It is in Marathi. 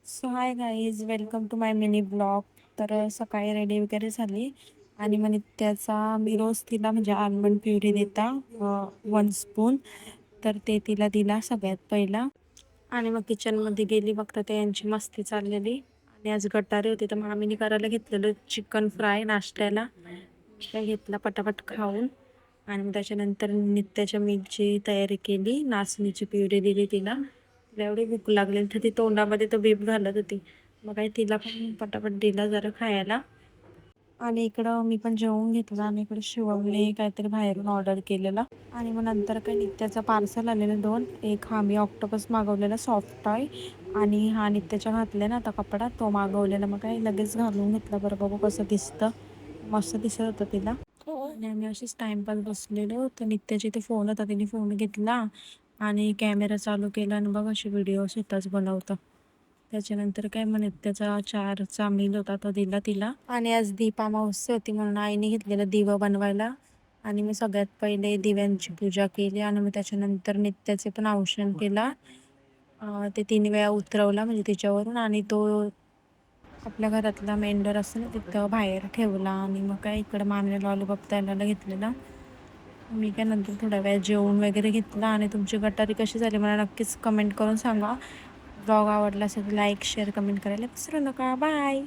So hi guys, welcome to my mini blog. तर सकाळी रेडी वगैरे झाली आणि मग नित्याचा मी रोज तिला म्हणजे आल्मंड प्युरी देता 1 स्पून. तर ते तिला दिला सगळ्यात पहिला आणि मग किचनमध्ये गेली. बघता ते यांची मस्ती चाललेली आणि आज गटारी होती तर मामीने करायला घेतलेलं चिकन फ्राय नाश्त्याला. काय घेतला पटापट खाऊन आणि मग त्याच्यानंतर नित्याच्या मीठची तयारी केली. नाचणीची प्युरी दिली तिला. तिला एवढी भूक लागली तर ती तोंडामध्ये तर बीप घालत होती. मग काही तिला पण पटापट दिला जरा खायला. आणि इकडं मी पण जेवून घेतलं आणि इकडे शिवमने काहीतरी बाहेरून ऑर्डर केलेला. आणि मग नंतर काय नित्याचं पार्सल आलेलं 2. एक हा मी ऑक्टोपस मागवलेला सॉफ्ट टॉय आणि हा नित्याच्या घातले ना आता कपडा तो मागवलेला. मग काय लगेच घालून घेतलं. बरं बघू कसं दिसतं. मस्त दिसत होतं तिला. आणि आम्ही अशीच टाइमपास बसलेलो तर नित्याची ते फोन होता, तिने फोन घेतला आणि कॅमेरा चालू केला आणि बघ अशी व्हिडिओ स्वतःच बनवतं. त्याच्यानंतर काय म्हणत त्याचा 4चा मील होता तो दिला तिला. आणि आज दीपामावस्या होती म्हणून आईने घेतलेलं दिवं बनवायला आणि मी सगळ्यात पहिले दिव्यांची पूजा केली आणि मग त्याच्यानंतर नित्याचे पण औषण केला. ते 3 वेळा उतरवला म्हणजे तिच्यावरून आणि तो आपल्या घरातला मेंढर असतो ना तिथं बाहेर ठेवला. आणि मग काय इकडं मामीने लॉलीपॉप तळायला घेतलेला. मी काय नंतर थोड्या वेळ जेवून वगैरे घेतला. आणि तुमची गटारी कशी झाली मला नक्कीच कमेंट करून सांगा. ब्लॉग आवडला असेल तर लाईक शेअर कमेंट करायला विसरू नका. बाय.